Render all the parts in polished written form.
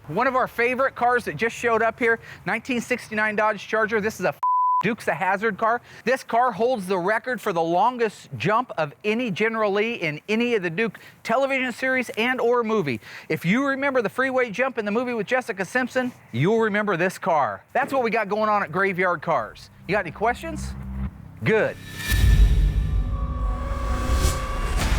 One of our favorite cars that just showed up here, 1969 Dodge Charger. This is a Dukes of Hazzard car. This car holds the record for the longest jump of any General Lee in any of the Duke television series and or movie. If you remember the freeway jump in the movie with Jessica Simpson, you'll remember this car. That's what we got going on at Graveyard Cars. You got any questions? Good.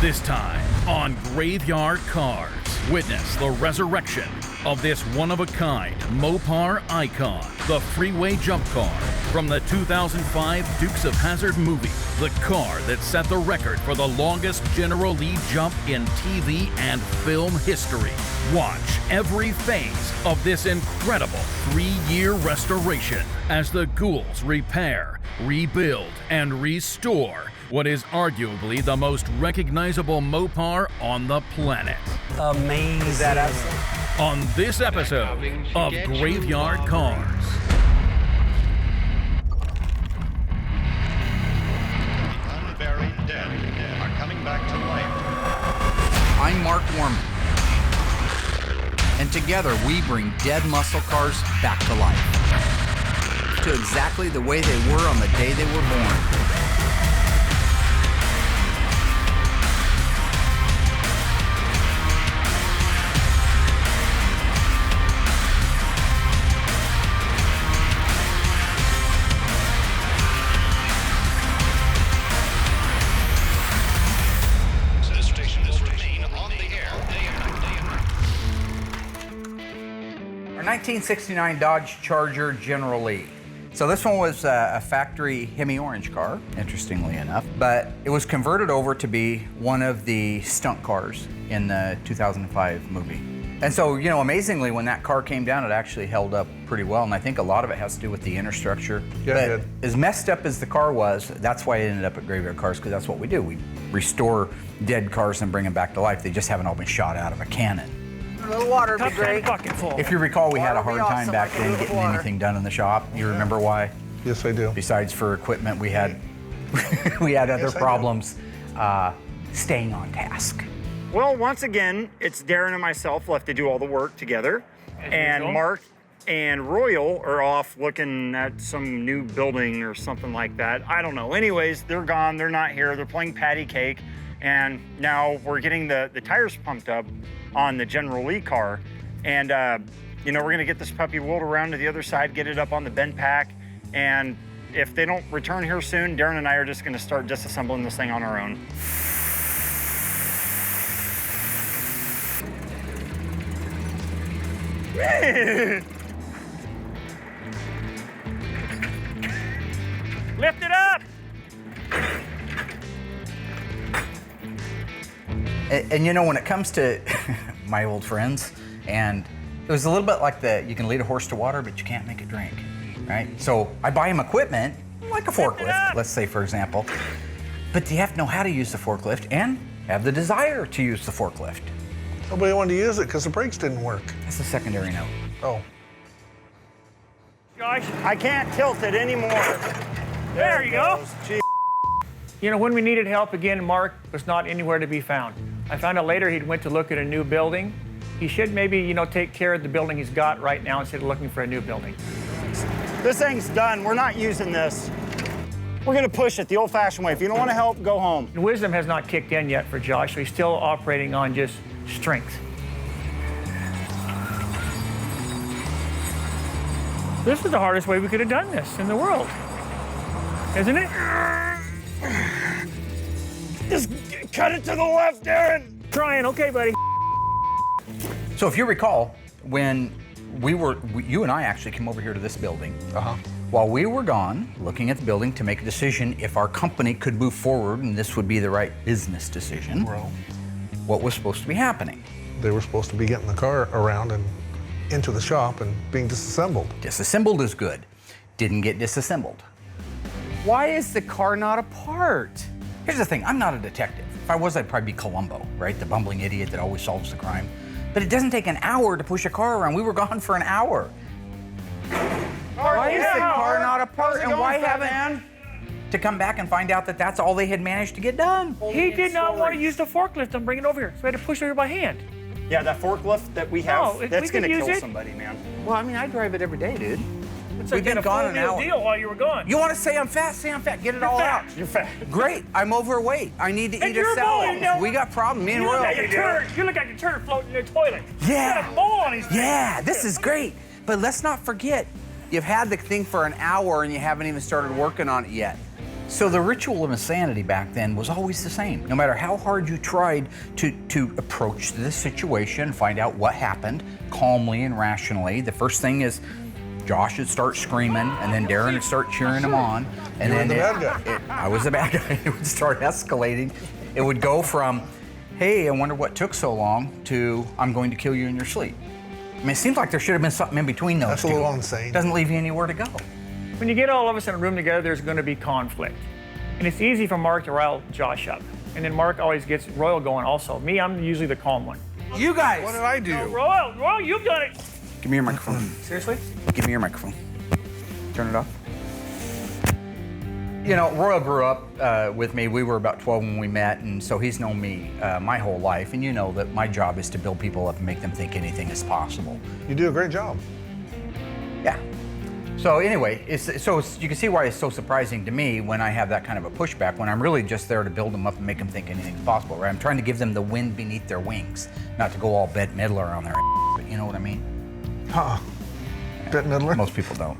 This time on Graveyard Cars, witness the resurrection of this one-of-a-kind Mopar icon, the freeway jump car from the 2005 Dukes of Hazzard movie, the car that set the record for the longest General Lee jump in TV and film history. Watch every phase of this incredible 3-year restoration as the ghouls repair, rebuild, and restore what is arguably the most recognizable Mopar on the planet. Amazing. Is that absolutely? On this episode of Graveyard Cars. Unburied dead are coming back to life. I'm Mark Warman, and together we bring dead muscle cars back to life, to exactly the way they were on the day they were born. Our 1969 Dodge Charger General Lee. So this one was a factory Hemi Orange car, interestingly enough, but it was converted over to be one of the stunt cars in the 2005 movie. And so, you know, amazingly, when that car came down, it actually held up pretty well, and I think a lot of it has to do with the inner structure. Yeah, but it did. as messed up as the car was, that's why it ended up at Graveyard Cars, because that's what we do. We restore dead cars and bring them back to life. They just haven't all been shot out of a cannon. A little water would be Cup great. bucket full. If you recall, we had a Water would hard be time awesome. back I could then do it with getting water. anything done in the shop. You remember why? Yes, I do. Besides for equipment, we had we had other Yes, I do. problems staying on task. Well, once again, it's Darren and myself left to do all the work together. And usual. Mark and Royal are off looking at some new building or something like that. I don't know. Anyways, they're gone. They're not here. They're playing patty cake. And now we're getting the tires pumped up on the General Lee car. And, you know, we're going to get this puppy wheeled around to the other side, get it up on the bend pack. And if they don't return here soon, Darren and I are just going to start disassembling this thing on our own. Lift it up! And you know, when it comes to my old friends, and it was a little bit like you can lead a horse to water, but you can't make it drink, right? So I buy them equipment, like a forklift, let's say, for example, but you have to know how to use the forklift and have the desire to use the forklift. Nobody wanted to use it because the brakes didn't work. That's the secondary note. Oh. Josh, I can't tilt it anymore. There you go. Gee. You know, when we needed help again, Mark was not anywhere to be found. I found out later he'd went to look at a new building. He should maybe, you know, take care of the building he's got right now instead of looking for a new building. This thing's done. We're not using this. We're gonna push it the old-fashioned way. If you don't want to help, go home. And wisdom has not kicked in yet for Josh, so he's still operating on just strength. This is the hardest way we could have done this in the world, isn't it? Just cut it to the left, Darren. Trying, okay, buddy. So if you recall, when you and I actually came over here to this building, while we were gone looking at the building to make a decision if our company could move forward and this would be the right business decision, Well, what was supposed to be happening? they were supposed to be getting the car around and into the shop and being disassembled. Disassembled is good. Didn't get disassembled. Why is the car not apart? Here's the thing, I'm not a detective. If I was, I'd probably be Columbo, right? The bumbling idiot that always solves the crime. But it doesn't take an hour to push a car around. We were gone for an hour. Why is the car not apart, and why haven't to come back and find out that that's all they had managed to get done? He did not want to use the forklift and bring it over here, so we had to push it over by hand. Yeah, that forklift that we have, No, that's we could gonna kill use it. somebody, man. Well, I mean, I drive it every day, dude. It's We've like been getting a gone full an hour. deal while you were gone. You want to say I'm fat? Say I'm fat. Get it all fat. out. You're fat. Great. I'm overweight. I need to And eat a you're a salad. boy, you know. We got problems. Me and You look Royal. like a turd. You look like a turd floating in the toilet. Yeah. He's got a bowl on his face. Yeah, this is great. But let's not forget, you've had the thing for an hour and you haven't even started working on it yet. So the ritual of insanity back then was always the same. No matter how hard you tried to approach this situation, find out what happened calmly and rationally, the first thing is Josh would start screaming, and then Darren would start cheering him on. And You were then the bad guy. I was the bad guy. It would start escalating. It would go from, hey, I wonder what took so long, to I'm going to kill you in your sleep. I mean, it seems like there should have been something in between those That's two. a little insane. Doesn't leave you anywhere to go. When you get all of us in a room together, there's going to be conflict. And it's easy for Mark to rile Josh up. And then Mark always gets Royal going also. Me, I'm usually the calm one. You guys. What did I do? Royal, you've done it. Give me your microphone. Seriously? Give me your microphone. Turn it off. You know, Royal grew up with me. We were about 12 when we met, and so he's known me my whole life. And you know that my job is to build people up and make them think anything is possible. You do a great job. Yeah. So anyway, you can see why it's so surprising to me when I have that kind of a pushback, when I'm really just there to build them up and make them think anything's possible, right? I'm trying to give them the wind beneath their wings, not to go all Bette Midler on their but you know what I mean? Huh. Bette Midler? Most people don't.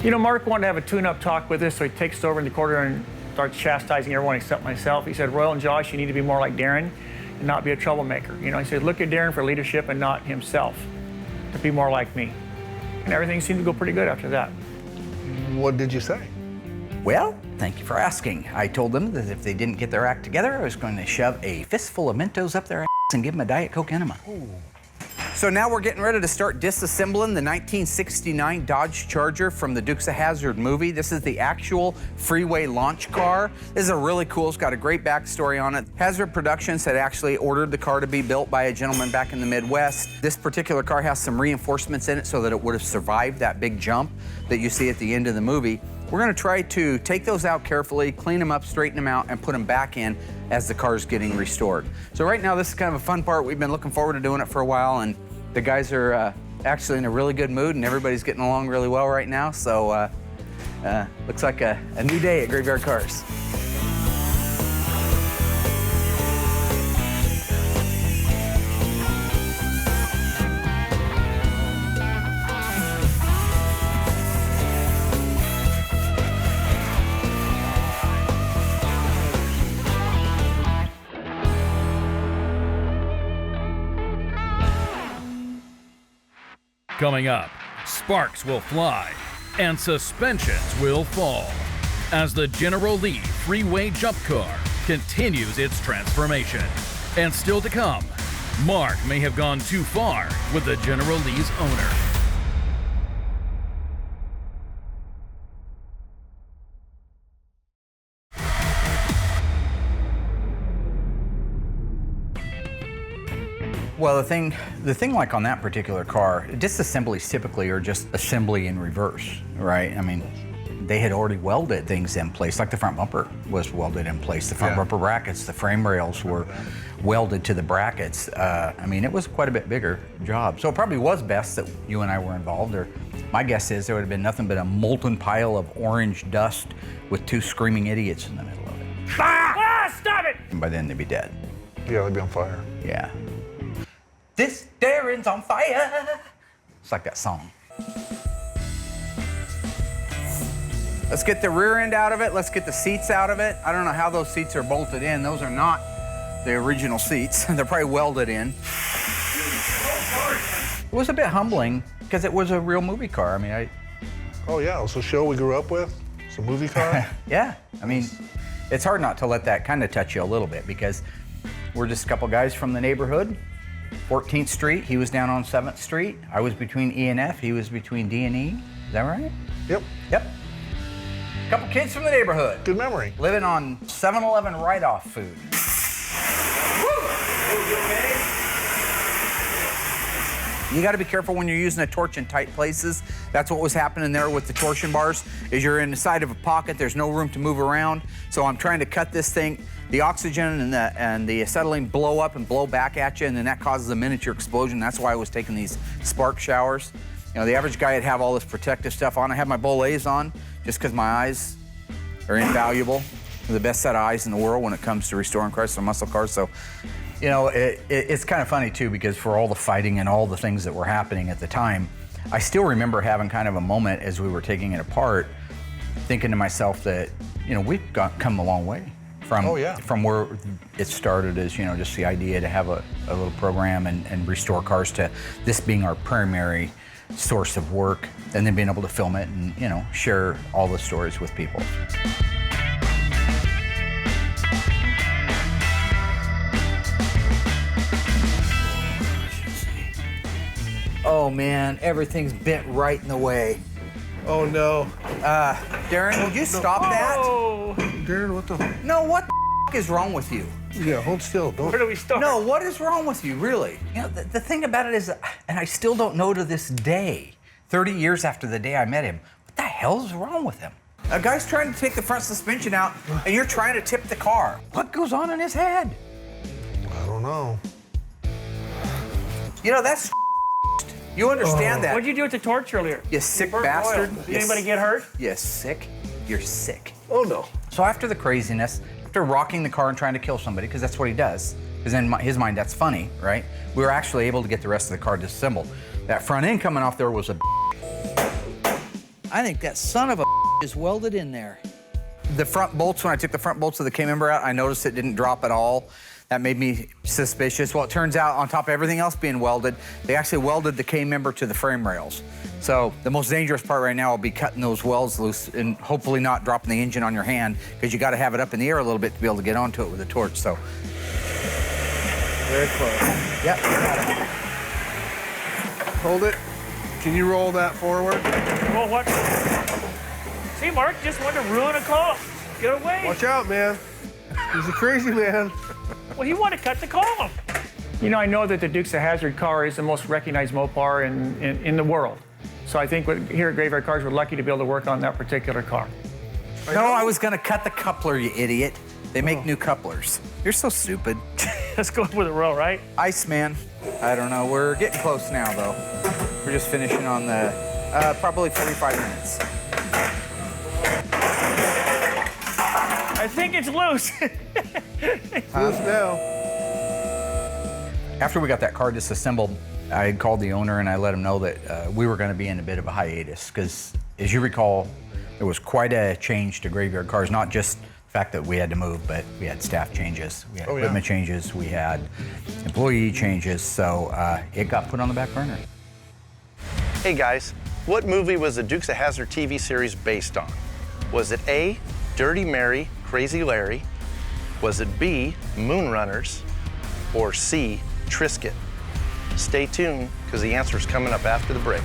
You know, Mark wanted to have a tune-up talk with us, so he takes us over in the corner and starts chastising everyone except myself. He said, Royal and Josh, you need to be more like Darren and not be a troublemaker. You know, he said, look at Darren for leadership and not himself, to be more like me. And everything seemed to go pretty good after that. What did you say? Well, thank you for asking. I told them that if they didn't get their act together, I was going to shove a fistful of Mentos up their ass and give them a Diet Coke enema. Ooh. So now we're getting ready to start disassembling the 1969 Dodge Charger from the Dukes of Hazzard movie. This is the actual freeway launch car. This is a really cool, it's got a great backstory on it. Hazzard Productions had actually ordered the car to be built by a gentleman back in the Midwest. This particular car has some reinforcements in it so that it would have survived that big jump that you see at the end of the movie. We're gonna try to take those out carefully, clean them up, straighten them out, and put them back in as the car's getting restored. So right now, this is kind of a fun part. We've been looking forward to doing it for a while, and the guys are actually in a really good mood, and everybody's getting along really well right now. So looks like a new day at Graveyard Cars. Coming up, sparks will fly and suspensions will fall as the General Lee Freeway Jump Car continues its transformation. And still to come, Mark may have gone too far with the General Lee's owner. Well, the thing like on that particular car, disassemblies typically are just assembly in reverse, right? I mean, they had already welded things in place, like the front bumper was welded in place, the front bumper brackets, the frame rails were welded to the brackets. I mean, it was quite a bit bigger job. So it probably was best that you and I were involved, or my guess is there would have been nothing but a molten pile of orange dust with two screaming idiots in the middle of it. Ah, stop it! And by then they'd be dead. Yeah, they'd be on fire. Yeah. This Darren's on fire. It's like that song. Let's get the rear end out of it. Let's get the seats out of it. I don't know how those seats are bolted in. Those are not the original seats. They're probably welded in. It was a bit humbling because it was a real movie car. I mean, Oh yeah, it was a show we grew up with. It's a movie car. yeah. I mean, it's hard not to let that kind of touch you a little bit because we're just a couple guys from the neighborhood. 14th Street, he was down on 7th Street. I was between E and F, he was between D and E. Is that right? Yep. Yep. Couple kids from the neighborhood. Good memory. Living on 7-Eleven write-off food. You got to be careful when you're using a torch in tight places. That's what was happening there with the torsion bars, is you're inside of a pocket, there's no room to move around. So I'm trying to cut this thing. The oxygen and the acetylene blow up and blow back at you, and then that causes a miniature explosion. That's why I was taking these spark showers. You know, the average guy would have all this protective stuff on. I have my Bolets on just because my eyes are invaluable. They're the best set of eyes in the world when it comes to restoring Chrysler muscle cars. So, you know, it's kind of funny too, because for all the fighting and all the things that were happening at the time, I still remember having kind of a moment as we were taking it apart, thinking to myself that, you know, we've come a long way from where it started as, you know, just the idea to have a little program and restore cars to this being our primary source of work, and then being able to film it and, you know, share all the stories with people. Oh man, everything's bent right in the way. Oh no. Darren, would you stop that? Oh, Darren, what the? No, what the is wrong with you? Yeah, hold still. Don't. where do we start? No, what is wrong with you, really? You know, the thing about it is, and I still don't know to this day, 30 years after the day I met him, what the hell's wrong with him? A guy's trying to take the front suspension out, and you're trying to tip the car. What goes on in his head? I don't know. You know, that's you understand that. What'd you do with the torch earlier? You sick Burnt bastard. oil. Did anybody get hurt? You sick? You're sick. Oh no. So after the craziness, after rocking the car and trying to kill somebody, because that's what he does, because in his mind that's funny, right? We were actually able to get the rest of the car disassembled. That front end coming off there was a I think that son of a is welded in there. The front bolts, when I took the front bolts of the K-member out, I noticed it didn't drop at all. That made me suspicious. Well, it turns out on top of everything else being welded, they actually welded the K-member to the frame rails. So the most dangerous part right now will be cutting those welds loose and hopefully not dropping the engine on your hand, because you got to have it up in the air a little bit to be able to get onto it with a torch. So. Very close. Yep. Got it. Hold it. Can you roll that forward? Well, what? See, Mark just wanted to ruin a car. Get away. Watch out, man. He's a crazy man. Well, he wanted to cut the car. You know, I know that the Dukes of Hazzard car is the most recognized Mopar in the world. So I think here at Graveyard Cars, we're lucky to be able to work on that particular car. No, I was going to cut the coupler, you idiot. They make new couplers. You're so stupid. Let's go with a roll, right? Iceman. I don't know. We're getting close now, though. We're just finishing on the probably 45 minutes. I think it's loose. Loose now. After we got that car disassembled, I had called the owner and I let him know that we were going to be in a bit of a hiatus, because, as you recall, there was quite a change to Graveyard Cars. Not just the fact that we had to move, but we had staff changes, we had equipment changes, we had employee changes, so it got put on the back burner. Hey guys, what movie was the Dukes of Hazzard TV series based on? Was it A, Dirty Mary, Crazy Larry? Was it B, Moonrunners? Or C, Trisket? Stay tuned, because the answer is coming up after the break.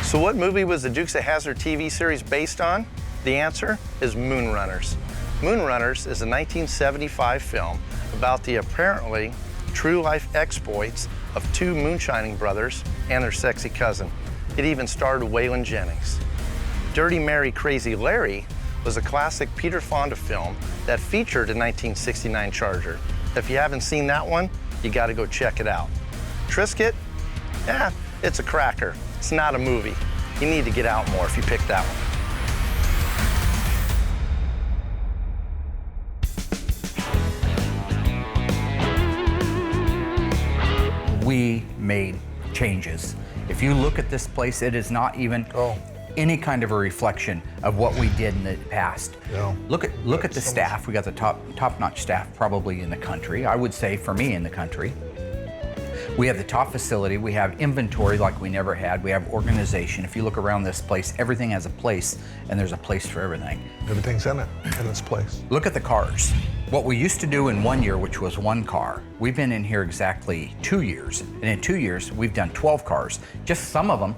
So what movie was the Dukes of Hazzard TV series based on? The answer is Moonrunners. Moonrunners is a 1975 film about the apparently true-life exploits of two moonshining brothers and their sexy cousin. It even starred Waylon Jennings. Dirty Mary, Crazy Larry was a classic Peter Fonda film that featured a 1969 Charger. If you haven't seen that one, you gotta go check it out. Trisket? Yeah, it's a cracker. It's not a movie. You need to get out more if you pick that one. We made changes. If you look at this place, it is not even any kind of a reflection of what we did in the past. No. Look at the staff. We got the top-notch staff probably in the country. I would say for me in the country. We have the top facility. We have inventory like we never had. We have organization. If you look around this place, everything has a place, and there's a place for everything. Everything's in its place. Look at the cars. What we used to do in 1 year, which was one car, we've been in here exactly 2 years. And in 2 years, we've done 12 cars. Just some of them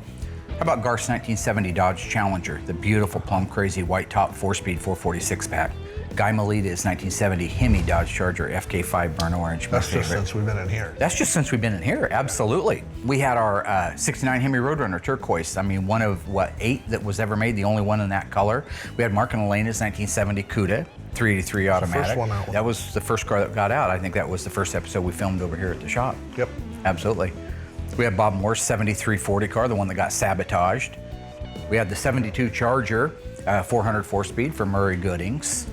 How about Garth's 1970 Dodge Challenger, the beautiful plum crazy white top 4-speed 446 pack? Guy Melita's 1970 Hemi Dodge Charger FK5 burnt orange. That's just since we've been in here. That's just since we've been in here, absolutely. We had our 69 Hemi Roadrunner turquoise. I mean, one of, what, 8 that was ever made, the only one in that color. We had Mark and Elena's 1970 Cuda, 383 automatic. First one out. That was the first car that got out. I think that was the first episode we filmed over here at the shop. Yep. Absolutely. We had Bob Moore's 73 40 car, the one that got sabotaged. We had the 72 Charger, 404 speed for Murray Goodings.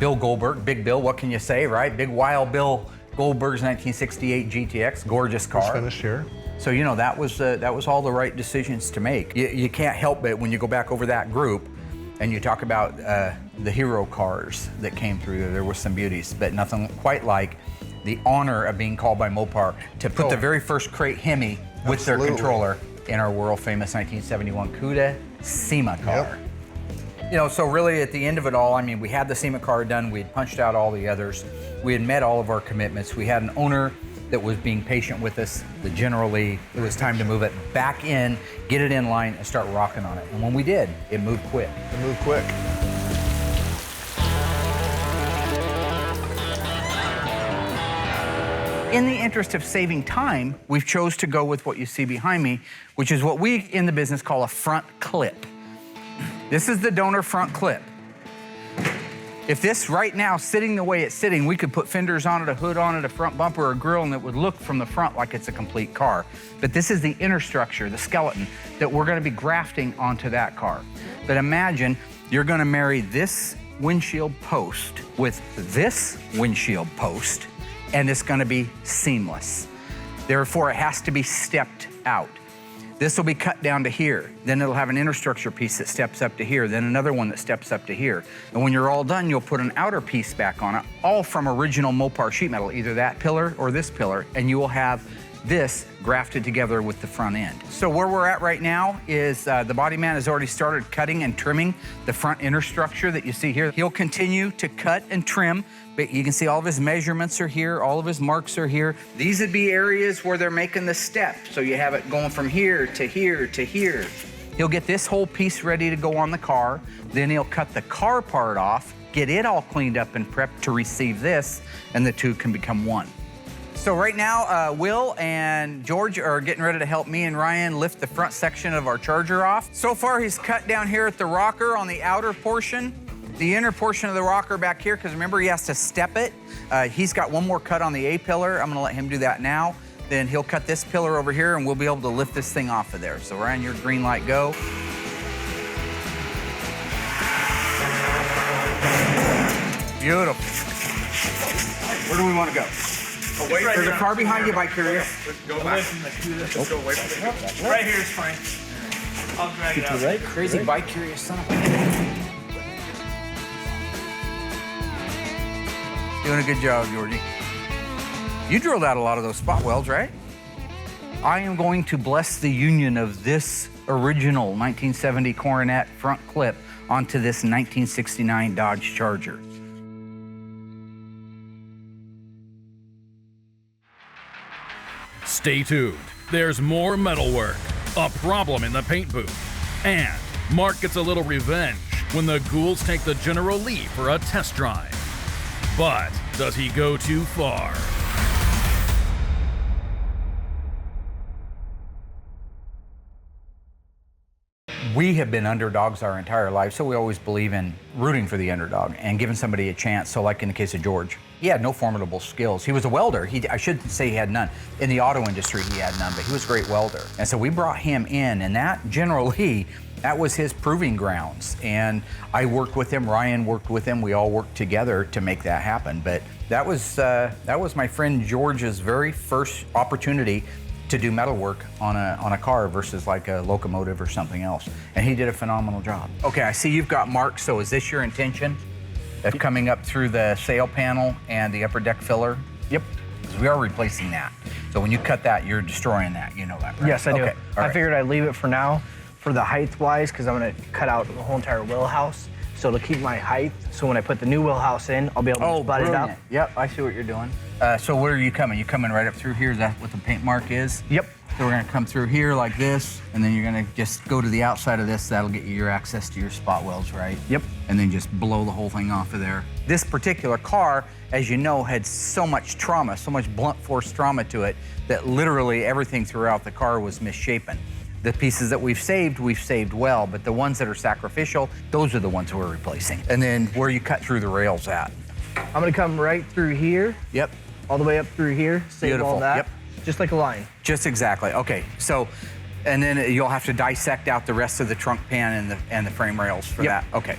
Bill Goldberg, Big Bill, what can you say, right? Big Wild Bill Goldberg's 1968 GTX, gorgeous car. Just finished here. So, you know, that was all the right decisions to make. You can't help it when you go back over that group and you talk about the hero cars that came through. There were some beauties, but nothing quite like the honor of being called by Mopar to put the very first crate Hemi with their controller in our world famous 1971 Cuda SEMA car. Yep. You know, so really at the end of it all, I mean, we had the SEMA car done, we had punched out all the others, we had met all of our commitments, we had an owner that was being patient with us, that generally it was time to move it back in, get it in line, and start rocking on it. And when we did, it moved quick. It moved quick. In the interest of saving time, we've chose to go with what you see behind me, which is what we in the business call a front clip. This is the donor front clip. If this right now, sitting the way it's sitting, we could put fenders on it, a hood on it, a front bumper, a grille, and it would look from the front like it's a complete car. But this is the inner structure, the skeleton, that we're gonna be grafting onto that car. But imagine you're gonna marry this windshield post with this windshield post, and it's gonna be seamless. Therefore, it has to be stepped out. This will be cut down to here. Then it'll have an inner structure piece that steps up to here, then another one that steps up to here. And when you're all done, you'll put an outer piece back on it, all from original Mopar sheet metal, either that pillar or this pillar, and you will have this grafted together with the front end. So where we're at right now is the body man has already started cutting and trimming the front inner structure that you see here. He'll continue to cut and trim, but you can see all of his measurements are here, all of his marks are here. These would be areas where they're making the step. So you have it going from here to here to here. He'll get this whole piece ready to go on the car. Then he'll cut the car part off, get it all cleaned up and prepped to receive this, and the two can become one. So right now, Will and George are getting ready to help me and Ryan lift the front section of our Charger off. So far, he's cut down here at the rocker on the outer portion, the inner portion of the rocker back here, because remember, he has to step it. He's got one more cut on the A pillar. I'm gonna let him do that now. Then he'll cut this pillar over here and we'll be able to lift this thing off of there. So Ryan, your green light, go. Beautiful. Where do we want to go? Away. There's a car behind you, Bike Curious. Go away from the Let's go away from it. Right here is fine. I'll drag it out. Right? Crazy Bike Curious son of a... Doing a good job, Georgie. You drilled out a lot of those spot welds, right? I am going to bless the union of this original 1970 Coronet front clip onto this 1969 Dodge Charger. Stay tuned. There's more metalwork, a problem in the paint booth, and Mark gets a little revenge when the ghouls take the General Lee for a test drive. But does he go too far? We have been underdogs our entire life, so we always believe in rooting for the underdog and giving somebody a chance. So like in the case of George, he had no formidable skills. He was a welder. I shouldn't say he had none. In the auto industry, he had none, but he was a great welder. And so we brought him in, and that General Lee, that was his proving grounds. And I worked with him, Ryan worked with him, we all worked together to make that happen. But that was my friend George's very first opportunity to do metal work on a car versus like a locomotive or something else. And he did a phenomenal job. Okay, I see you've got marks, so is this your intention of coming up through the sail panel and the upper deck filler? Yep. Because we are replacing that. So when you cut that, you're destroying that, you know that, right? Yes, I do. Okay, I figured I'd leave it for now for the height-wise, because I'm gonna cut out the whole entire wheelhouse. So to keep my height, so when I put the new wheelhouse in, I'll be able to butt it up. Yep, I see what you're doing. So where are you coming? You coming right up through here? Is that what the paint mark is? Yep. So we're gonna come through here like this, and then you're gonna just go to the outside of this. That'll get you your access to your spot welds, right? Yep. And then just blow the whole thing off of there. This particular car, as you know, had so much trauma, so much blunt force trauma to it, that literally everything throughout the car was misshapen. The pieces that we've saved well, but the ones that are sacrificial, those are the ones we're replacing. And then where you cut through the rails at. I'm gonna come right through here. Yep. All the way up through here. Save Beautiful. all that. Yep. Just like a line. Just exactly. Okay. So, and then you'll have to dissect out the rest of the trunk pan and the frame rails for that. Okay.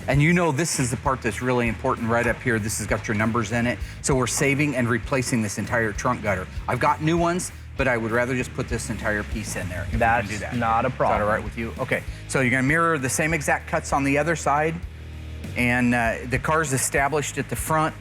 And you know this is the part that's really important right up here. This has got your numbers in it. So we're saving and replacing this entire trunk gutter. I've got new ones, but I would rather just put this entire piece in there. That's do that. not a problem. Is that all right with you? Okay. So you're gonna mirror the same exact cuts on the other side. And the car's established at the front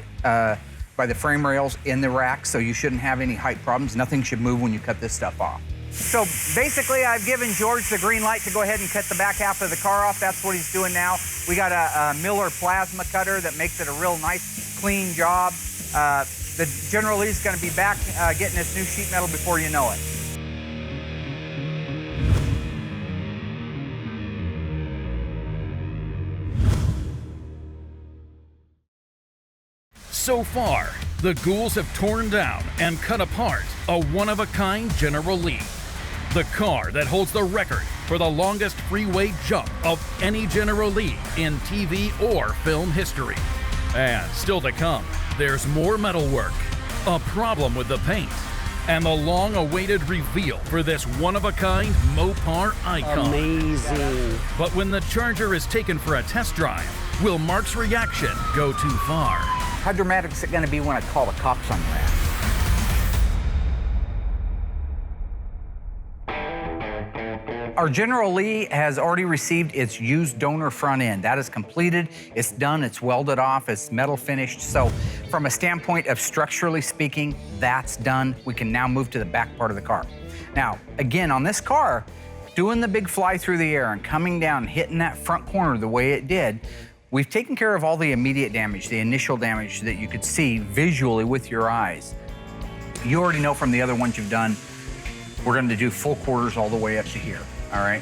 by the frame rails in the rack, so you shouldn't have any height problems. Nothing should move when you cut this stuff off. So basically, I've given George the green light to go ahead and cut the back half of the car off. That's what he's doing now. We got a Miller plasma cutter that makes it a real nice, clean job. The General Lee's gonna be back getting this new sheet metal before you know it. So far, the ghouls have torn down and cut apart a one-of-a-kind General Lee. The car that holds the record for the longest freeway jump of any General Lee in TV or film history. And still to come, there's more metalwork, a problem with the paint, and the long-awaited reveal for this one-of-a-kind Mopar icon. Amazing. But when the Charger is taken for a test drive, will Mark's reaction go too far? How dramatic is it gonna be when I call the cops on your ass? Our General Lee has already received its used donor front end. That is completed, it's done, it's welded off, it's metal finished. So from a standpoint of structurally speaking, that's done. We can now move to the back part of the car. Now, again, on this car, doing the big fly through the air and coming down, hitting that front corner the way it did, we've taken care of all the immediate damage, the initial damage that you could see visually with your eyes. You already know from the other ones you've done, we're going to do full quarters all the way up to here, all right?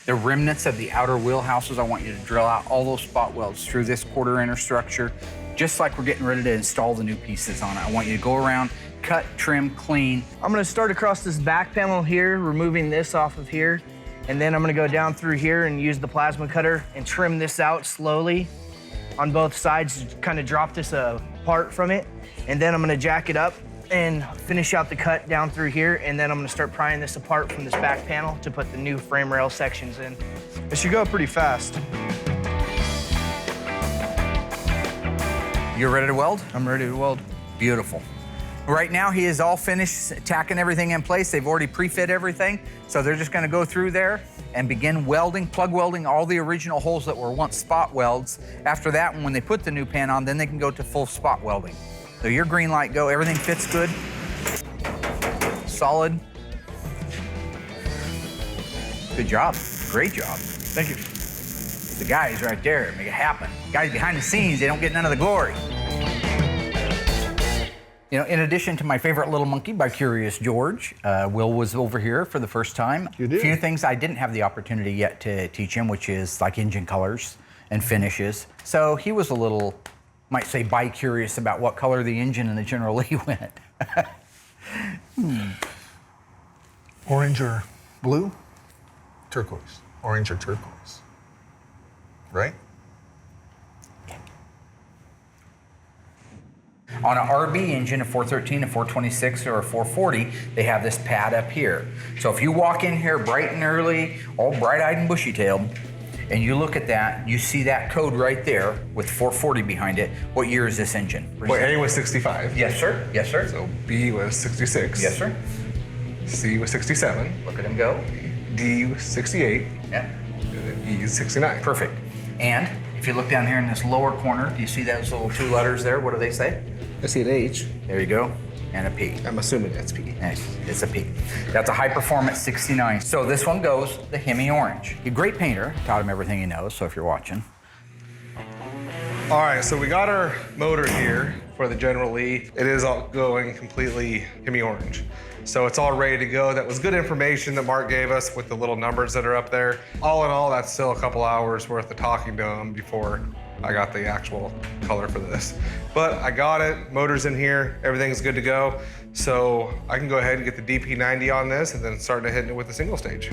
The remnants of the outer wheelhouses, I want you to drill out all those spot welds through this quarter inner structure, just like we're getting ready to install the new pieces on it. I want you to go around, cut, trim, clean. I'm gonna start across this back panel here, removing this off of here. And then I'm gonna go down through here and use the plasma cutter and trim this out slowly on both sides to kind of drop this apart from it. And then I'm gonna jack it up and finish out the cut down through here. And then I'm gonna start prying this apart from this back panel to put the new frame rail sections in. It should go pretty fast. You're ready to weld? I'm ready to weld. Beautiful. Right now, he is all finished tacking everything in place. They've already pre-fit everything. So they're just gonna go through there and begin welding, plug welding all the original holes that were once spot welds. After that, when they put the new pan on, then they can go to full spot welding. So your green light go, everything fits good, solid. Good job, great job. Thank you. The guys right there make it happen. Guys behind the scenes, they don't get none of the glory. You know, in addition to my favorite little monkey by Curious George, Will was over here for the first time. You did. A few things I didn't have the opportunity yet to teach him, which is like engine colors and finishes. So he was a little, might say, bi-curious about what color the engine and the General Lee went. Orange or blue? Turquoise. Orange or turquoise. Right? On an RB engine, a 413, a 426, or a 440, they have this pad up here. So if you walk in here bright and early, all bright-eyed and bushy-tailed, and you look at that, you see that code right there with 440 behind it. What year is this engine? Well, A was 65. Yes, sir. Yes, sir. So B was 66. Yes, sir. C was 67. Look at him go. D was 68. Yeah. And then E is 69. Perfect. And if you look down here in this lower corner, do you see those little two letters there? What do they say? I see an H. There you go. And a P. I'm assuming that's P. Nice. It's a P. That's a High Performance 69. So this one goes the Hemi Orange. He's a great painter. Taught him everything he knows, so if you're watching. All right, so we got our motor here for the General Lee. It is all going completely Hemi Orange. So it's all ready to go. That was good information that Mark gave us with the little numbers that are up there. All in all, that's still a couple hours worth of talking to him before I got the actual color for this. But I got it, motor's in here, everything's good to go. So I can go ahead and get the DP90 on this and then start hitting it with the single stage.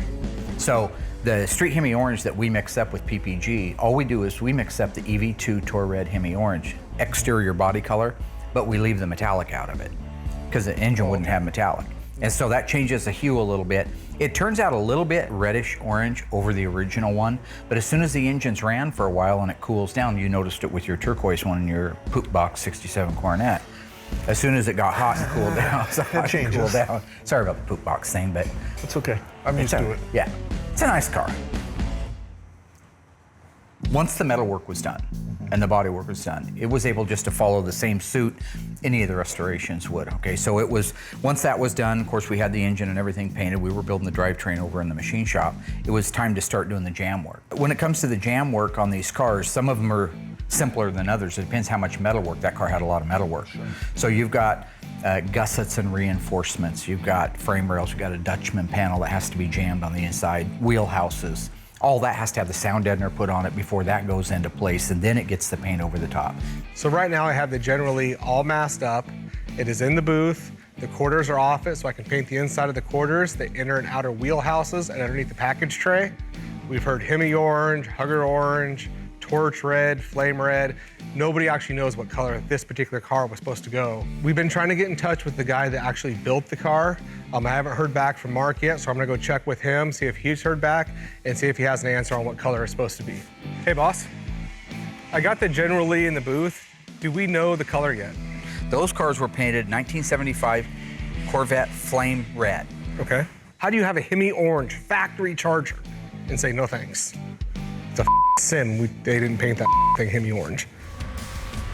So the Street Hemi Orange that we mix up with PPG, all we do is we mix up the EV2 Tour Red Hemi Orange exterior body color, but we leave the metallic out of it because the engine wouldn't have metallic. And so that changes the hue a little bit. It turns out a little bit reddish orange over the original one, but as soon as the engines ran for a while and it cools down, you noticed it with your turquoise one in your Poop Box 67 Coronet. As soon as it got hot and cooled down, Sorry about the Poop Box thing, but It's okay, I'm used to it. yeah, it's a nice car. Once the metal work was done and the body work was done, it was able just to follow the same suit any of the restorations would, okay? So it was, once that was done, of course we had the engine and everything painted, we were building the drivetrain over in the machine shop, it was time to start doing the jam work. When it comes to the jam work on these cars, some of them are simpler than others. It depends how much metal work. That car had a lot of metal work. Sure. So you've got gussets and reinforcements, you've got frame rails, you've got a Dutchman panel that has to be jammed on the inside, wheelhouses. All that has to have the sound deadener put on it before that goes into place, and then it gets the paint over the top. So right now I have the Generally all masked up. It is in the booth. The quarters are off it, so I can paint the inside of the quarters, the inner and outer wheelhouses, and underneath the package tray. We've heard Hemi Orange, Hugger Orange, Torch Red, Flame Red. Nobody actually knows what color this particular car was supposed to go. We've been trying to get in touch with the guy that actually built the car. I haven't heard back from Mark yet, so I'm gonna go check with him, see if he's heard back, and see if he has an answer on what color it's supposed to be. Hey, boss. I got the General Lee in the booth. Do we know the color yet? Those cars were painted 1975 Corvette Flame Red. Okay. How do you have a Hemi Orange factory Charger and say no thanks? It's a sim. They didn't paint that thing Hemi Orange.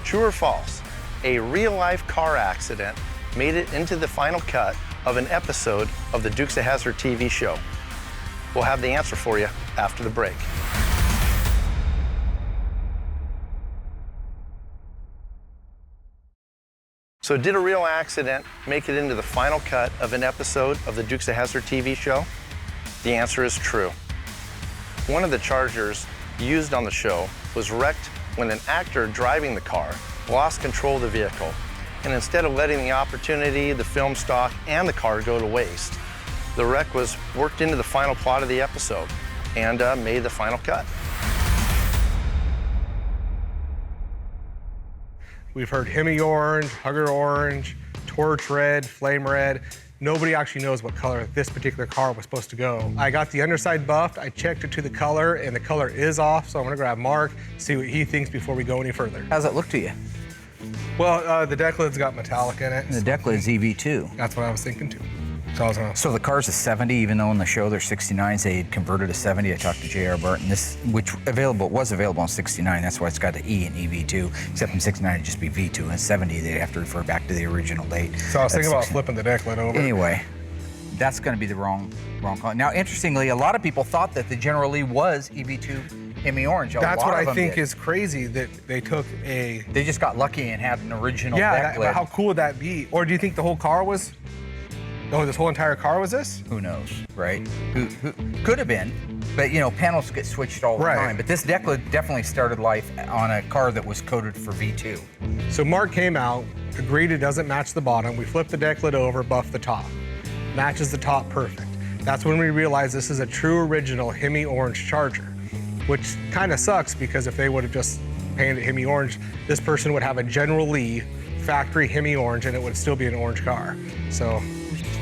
True or false? A real-life car accident made it into the final cut of an episode of the Dukes of Hazzard TV show. We'll have the answer for you after the break. So did a real accident make it into the final cut of an episode of the Dukes of Hazzard TV show? The answer is true. One of the Chargers used on the show was wrecked when an actor driving the car lost control of the vehicle, and instead of letting the opportunity, the film stock, and the car go to waste, the wreck was worked into the final plot of the episode and made the final cut. We've heard Hemi Orange, Hugger Orange, Torch Red, Flame Red. Nobody actually knows what color this particular car was supposed to go. I got the underside buffed, I checked it to the color, and the color is off, so I'm gonna grab Mark, see what he thinks before we go any further. How's it look to you? Well, the deck lid's got metallic in it. The deck lid's EV2. That's what I was thinking too. So the car's a 70, even though in the show they're 69s, they had converted to 70. I talked to J.R. Burton, which was available on 69. That's why it's got the E in EV2, except in 69 it'd just be V2, and 70 they'd have to refer back to the original date. So I was thinking about flipping the deck lid over. Anyway, that's going to be the wrong call. Now, interestingly, a lot of people thought that the General Lee was EV2 Hemi Orange. That's what I think is crazy, that they took a... They just got lucky and had an original deck lid. But how cool would that be? Or do you think the whole car was... Oh, this whole entire car was this? Who knows, right? Who could have been, but you know, panels get switched all the time. But this deck lid definitely started life on a car that was coded for V2. So Mark came out, agreed it doesn't match the bottom. We flipped the deck lid over, buffed the top. Matches the top perfect. That's when we realized this is a true original Hemi Orange Charger, which kind of sucks because if they would have just painted Hemi Orange, this person would have a General Lee factory Hemi Orange and it would still be an orange car. So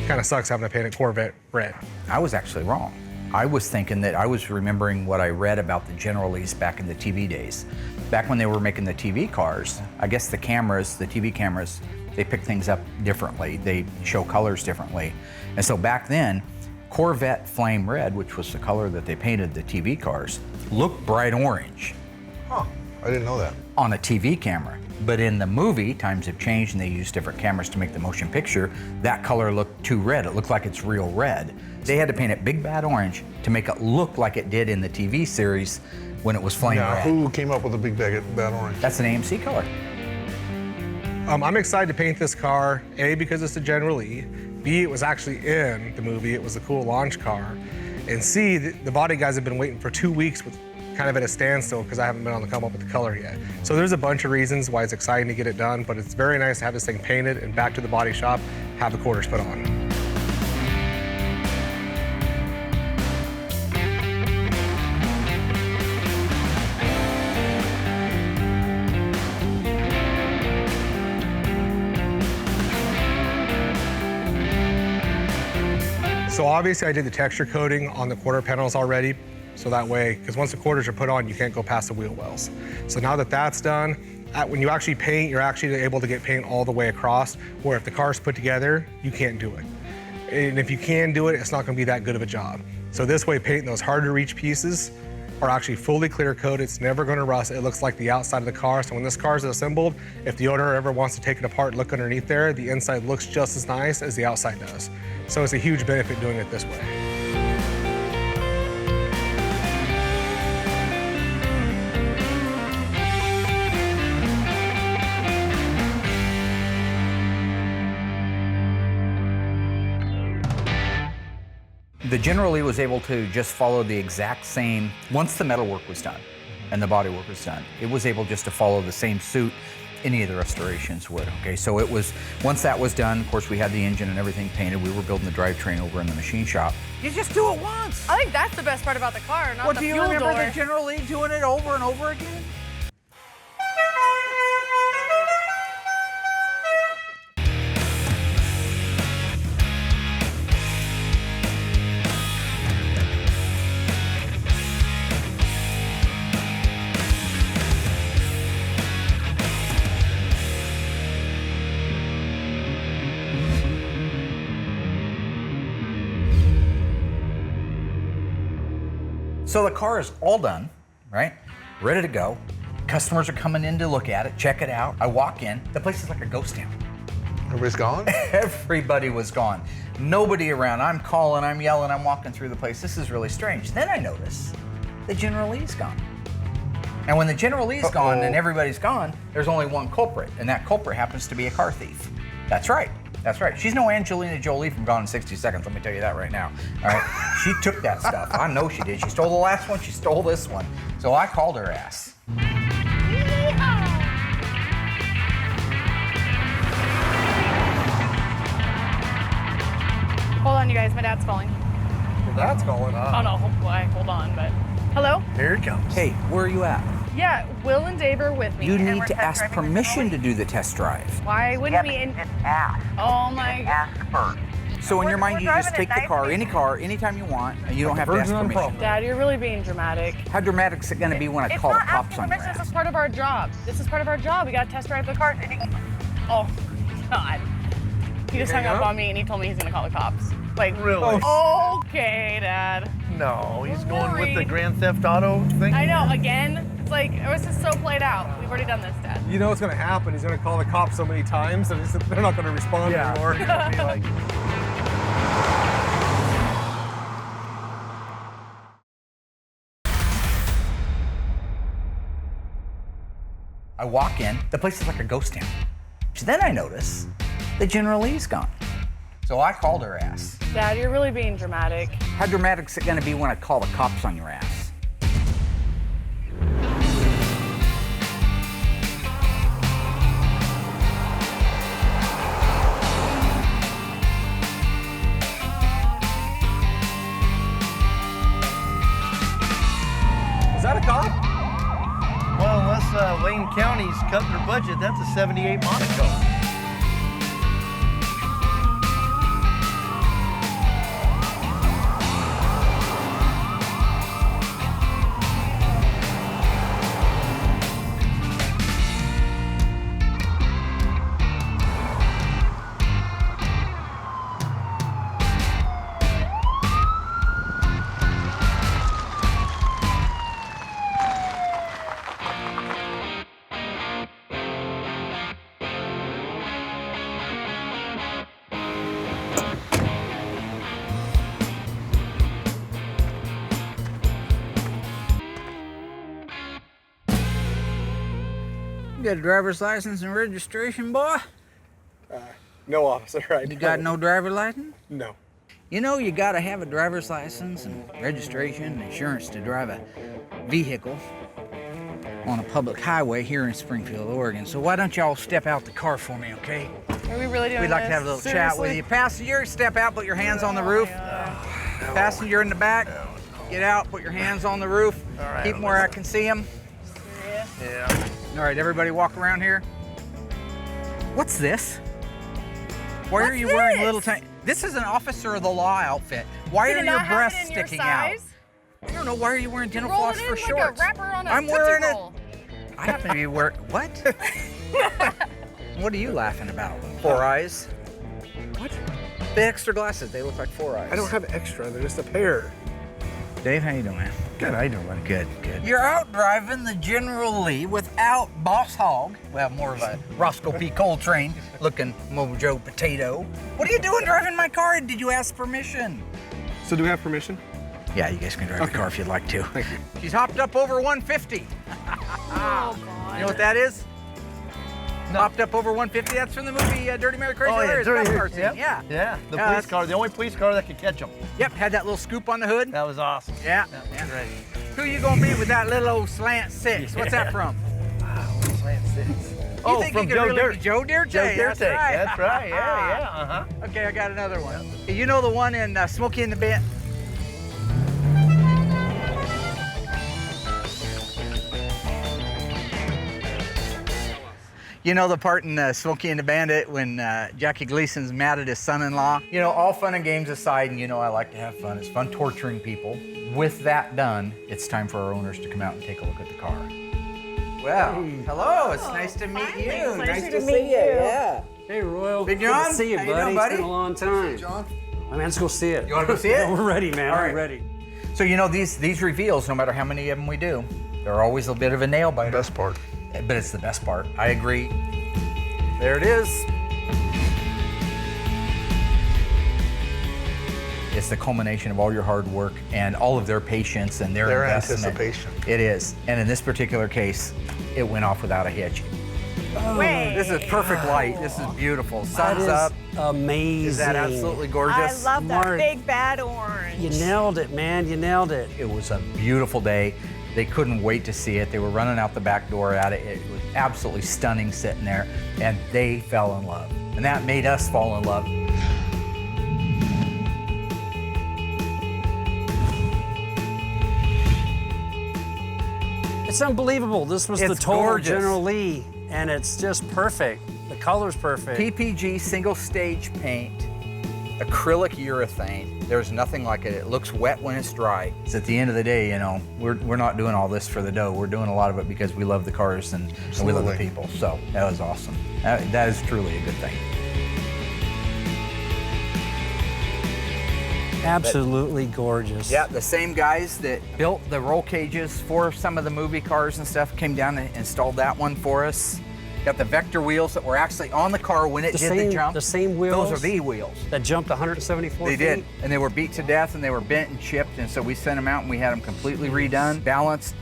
kind of sucks having to paint a Corvette red. I was actually wrong. I was thinking that I was remembering what I read about the General Lees back in the TV days. Back when they were making the TV cars, I guess the cameras, the TV cameras, they pick things up differently. They show colors differently. And so back then, Corvette Flame Red, which was the color that they painted the TV cars, looked bright orange. Huh, I didn't know that. On a TV camera. But in the movie, times have changed and they use different cameras to make the motion picture. That color looked too red. It looked like it's real red. They had to paint it big bad orange to make it look like it did in the TV series when it was flame red. Who came up with the big bad orange? That's an AMC color. I'm excited to paint this car, A, because it's a General Lee, B, it was actually in the movie. It was a cool launch car. And C, the body guys have been waiting for 2 weeks with kind of at a standstill because I haven't been able to come up with the color yet. So there's a bunch of reasons why it's exciting to get it done, but it's very nice to have this thing painted and back to the body shop, have the quarters put on. So obviously I did the texture coating on the quarter panels already, so that way, because once the quarters are put on, you can't go past the wheel wells. So now that that's done, when you actually paint, you're actually able to get paint all the way across, where if the car's put together, you can't do it. And if you can do it, it's not gonna be that good of a job. So this way, painting those hard to reach pieces are actually fully clear coated. It's never gonna rust. It looks like the outside of the car. So when this car is assembled, if the owner ever wants to take it apart and look underneath there, the inside looks just as nice as the outside does. So it's a huge benefit doing it this way. The General Lee was able to just follow the exact same, once the metal work was done and the body work was done, it was able just to follow the same suit any of the restorations would, okay? So it was, once that was done, of course we had the engine and everything painted, we were building the drivetrain over in the machine shop. You just do it once. I think that's the best part about the car, not the Do you fuel remember door. the General Lee doing it over and over again? So the car is all done, right? Ready to go. Customers are coming in to look at it, check it out. I walk in, the place is like a ghost town. Everybody's gone? Everybody was gone. Nobody around. I'm calling, I'm yelling, I'm walking through the place. This is really strange. Then I notice the General Lee's gone. And when the General Lee's gone and everybody's gone, there's only one culprit, and that culprit happens to be a car thief. That's right. That's right. She's no Angelina Jolie from Gone in 60 Seconds, let me tell you that right now. All right? She took that stuff. I know she did. She stole the last one, she stole this one. So I called her ass. Hold on, you guys, my dad's calling. Your dad's calling? Oh no, hold on, but. Hello? Here it comes. Hey, where are you at? Yeah, Will and Dave are with me. You and need we're to test ask driving permission to do the test drive. Why wouldn't we? Oh my God. So in your mind, you just take the car, anytime you want, and you don't have to ask permission. Dad, you're really being dramatic. How dramatic is it going to be when I call the cops on your This ass? is part of our job. This is part of our job. We got to test drive the car. Oh, God. He just hung up on me and he told me he's going to call the cops. Like, Really? Okay, Dad. No, he's going with the Grand Theft Auto thing? I know, again. It's like, it was just so played out. We've already done this, Dad. You know what's gonna happen. He's gonna call the cops so many times that they're not gonna respond anymore. It'll be like, I walk in, the place is like a ghost town. So then I notice the General Lee's gone. So I called her ass. Dad, you're really being dramatic. How dramatic is it going to be when I call the cops on your ass? Is that a cop? well, unless Wayne County's cut their budget, that's a 78 Monaco. You got a driver's license and registration, boy? No, officer. You got no driver's license? No. You know, you gotta have a driver's license and registration and insurance to drive a vehicle on a public highway here in Springfield, Oregon. So why don't y'all step out the car for me, okay? Are we really doing We'd like to this? have a little chat with you. Passenger, step out, put your hands on the roof. Passenger in the back, get out, put your hands on the roof. Keep them where I can see them. Yeah. All right, everybody walk around here. What's this? Why are you wearing little tiny... This is an officer of the law outfit. Why are your breasts sticking out? I don't know, why are you wearing dental floss for shorts? Like a wrapper on a I'm Tootsie wearing Roll. it. I happen to be wearing... What? What are you laughing about? 4 eyes? What? The extra glasses, they look like 4 eyes. I don't have extra, they're just a pair. Dave, how you doing? Good, how you doing? Good, good. You're out driving the General Lee without Boss Hogg. Well, more of a Roscoe P. Coltrane looking Mojo Potato. What are you doing driving my car? Did you ask permission? So do we have permission? Yeah, you guys can drive the car if you'd like to. Thank you. She's hopped up over 150. Oh, God. You know what that is? Hopped up over 150. That's from the movie Dirty Mary Crazy Larry's cop car scene. Yep. Yeah. Yeah. The Yeah, police that's- car, the only police car that could catch them. Yep, had that little scoop on the hood. That was awesome. Yeah. That was great. Who you gonna be with that little old slant 6? What's that from? Slant 6. You think you could really be Joe Dirt? Joe Dirt. That's right. That's right. Yeah. Okay, I got another one. You know the one in Smokey and the Bandit? You know the part in Smokey and the Bandit when Jackie Gleason's mad at his son-in-law? You know, all fun and games aside, and you know I like to have fun. It's fun torturing people. With that done, it's time for our owners to come out and take a look at the car. Well, hello. It's nice to meet you. It's nice to to see meet you. you. Yeah. Hey, Royal. Big Good John? to see you, How you buddy. doing, buddy? It's been a long time. John. I mean, let's go see it. You want to go see it? We're ready, man. All We're right. ready. So you know these reveals, no matter how many of them we do, they're always a bit of a nail biter. Best part. But it's the best part. I agree. There it is. It's the culmination of all your hard work and all of their patience and their investment. anticipation. It is. And in this particular case, it went off without a hitch. Wait. This is perfect light. This is beautiful. Sun's That up. is amazing. Is that absolutely I gorgeous? love that Mark. big bad orange. You nailed it, man. You nailed it. It was a beautiful day. They couldn't wait to see it. They were running out the back door at it. It was absolutely stunning sitting there, and they fell in love. And that made us fall in love. It's unbelievable. This was the It's total gorgeous. General Lee, and it's just perfect. The color's perfect. PPG single stage paint, acrylic urethane. There's nothing like it. It looks wet when it's dry. It's at the end of the day, you know, we're not doing all this for the dough. We're doing a lot of it because we love the cars and we love the people. So that was awesome. That is truly a good thing. Absolutely gorgeous. Yeah, the same guys that built the roll cages for some of the movie cars and stuff came down and installed that one for us. Got the vector wheels that were actually on the car when it did the jump. The same wheels. Those are the wheels. That jumped 174 They feet. did, and they were beat to death, and they were bent and chipped, and so we sent them out, and we had them completely redone, balanced,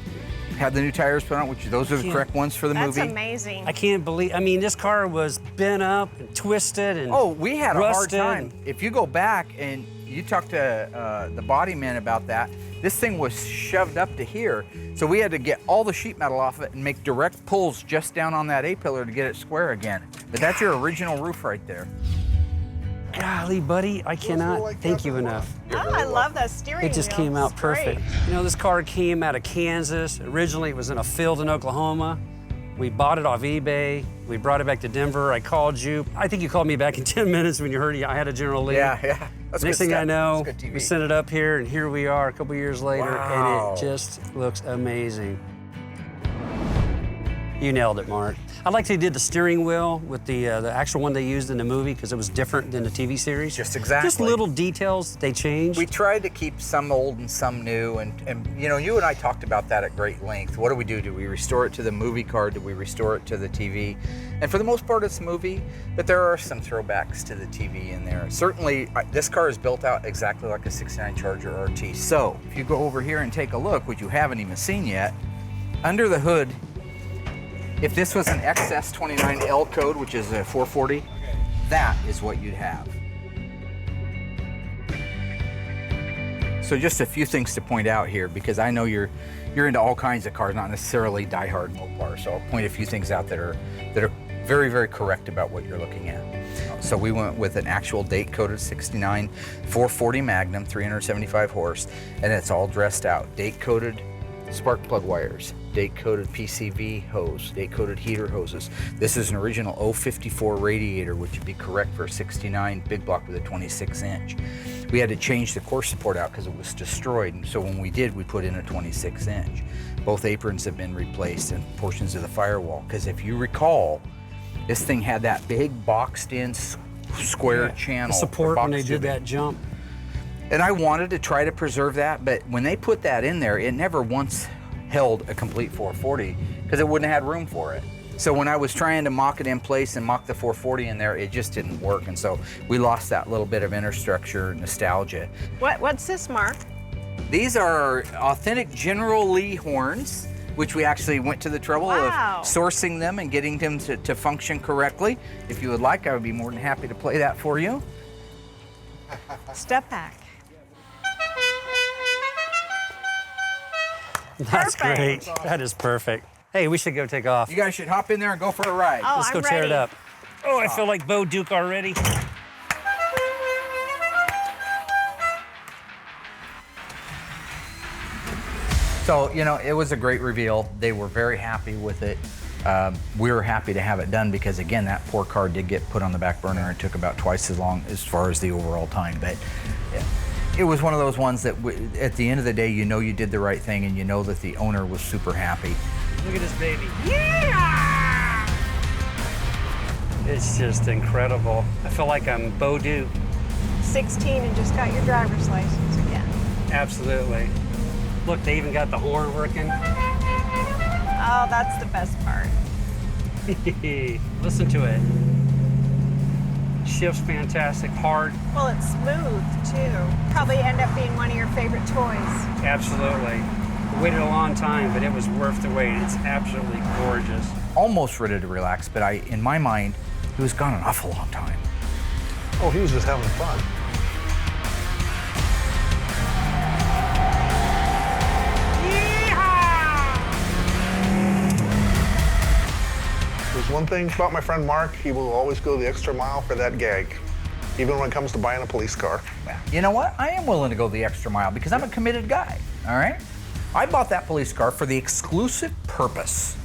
had the new tires put on, which those are the correct ones for the That's movie. amazing. I can't believe. I mean, this car was bent up and twisted and Oh, we had a hard rusted. time. If you go back and you talk to the body man about that, this thing was shoved up to here, so we had to get all the sheet metal off of it and make direct pulls just down on that A-pillar to get it square again. But that's your original roof right there. Golly, buddy, I cannot thank you enough. Oh, I love that steering wheel. It just came out It's great. perfect. You know, this car came out of Kansas. Originally, it was in a field in Oklahoma. We bought it off eBay. We brought it back to Denver. I called you. I think you called me back in 10 minutes when you heard I had a General Lee. Yeah. That's Next good thing I stuff. know, That's good TV. we sent it up here, and here we are a couple years later, Wow. and it just looks amazing. You nailed it, Mark. I like they did the steering wheel with the actual one they used in the movie because it was different than the TV series. Just exactly. Just little details they changed. We tried to keep some old and some new, and you know, you and I talked about that at great length. What do? Do we restore it to the movie car? Do we restore it to the TV? And for the most part, it's movie, but there are some throwbacks to the TV in there. Certainly, this car is built out exactly like a 69 Charger RT. So, if you go over here and take a look, which you haven't even seen yet, under the hood, if this was an XS29L code, which is a 440, that is what you'd have. So just a few things to point out here, because I know you're into all kinds of cars, not necessarily diehard Mopar. So I'll point a few things out that are very, very correct about what you're looking at. So we went with an actual date-coded 69 440 Magnum, 375 horse, and it's all dressed out. Date-coded spark plug wires, date-coded PCV hose, date-coded heater hoses. This is an original 054 radiator, which would be correct for a 69 big block with a 26-inch. We had to change the core support out because it was destroyed, and so when we did, we put in a 26-inch. Both aprons have been replaced and portions of the firewall, because if you recall, this thing had that big boxed-in square channel. The support when they did that jump. And I wanted to try to preserve that, but when they put that in there, it never once held a complete 440 because it wouldn't have had room for it. So when I was trying to mock it in place and mock the 440 in there, it just didn't work. And so we lost that little bit of infrastructure nostalgia. What's this, Mark? These are authentic General Lee horns, which we actually went to the trouble of sourcing them and getting them to function correctly. If you would like, I would be more than happy to play that for you. Step back. That's great. That is perfect. Hey, we should go take off. You guys should hop in there and go for a ride. Oh, Let's go tear it up. Oh, I feel like Bo Duke already. So, you know, it was a great reveal. They were very happy with it. We were happy to have it done because, again, that poor car did get put on the back burner and took about twice as long as far as the overall time. But it was one of those ones that at the end of the day, you know you did the right thing and you know that the owner was super happy. Look at this baby. Yeah! It's just incredible. I feel like I'm Bo Duke. 16 and just got your driver's license again. Absolutely. Look, they even got the horn working. Oh, that's the best part. Listen to it. Shifts fantastic, hard. Well, it's smooth, too. Probably end up being one of your favorite toys. Absolutely. We waited a long time, but it was worth the wait. It's absolutely gorgeous. Almost ready to relax, but in my mind, he was gone an awful long time. Oh, he was just having fun. There's one thing about my friend Mark, he will always go the extra mile for that gag, even when it comes to buying a police car. You know what? I am willing to go the extra mile because I'm a committed guy, all right? I bought that police car for the exclusive purpose.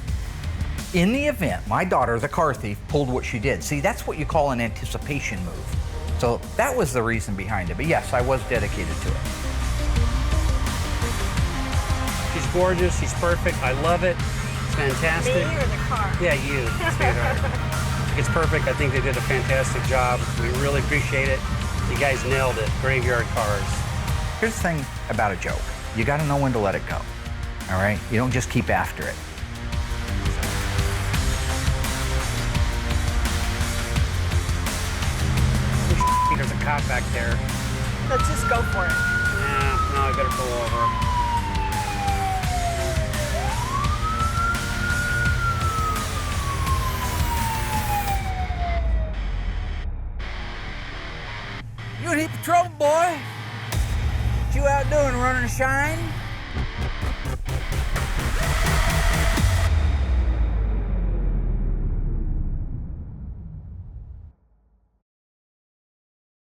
In the event my daughter, the car thief, pulled what she did. See, that's what you call an anticipation move. So that was the reason behind it. But yes, I was dedicated to it. She's gorgeous, she's perfect, I love it. It's fantastic. Me or the car? Yeah, you, sweetheart. It's perfect. I think they did a fantastic job. We really appreciate it. You guys nailed it. Graveyard Cars. Here's the thing about a joke. You gotta know when to let it go, all right? You don't just keep after it. There's a cop back there. Let's just go for it. Yeah, no, I better pull over. You in heap of trouble, boy. What you out doing, running a shine?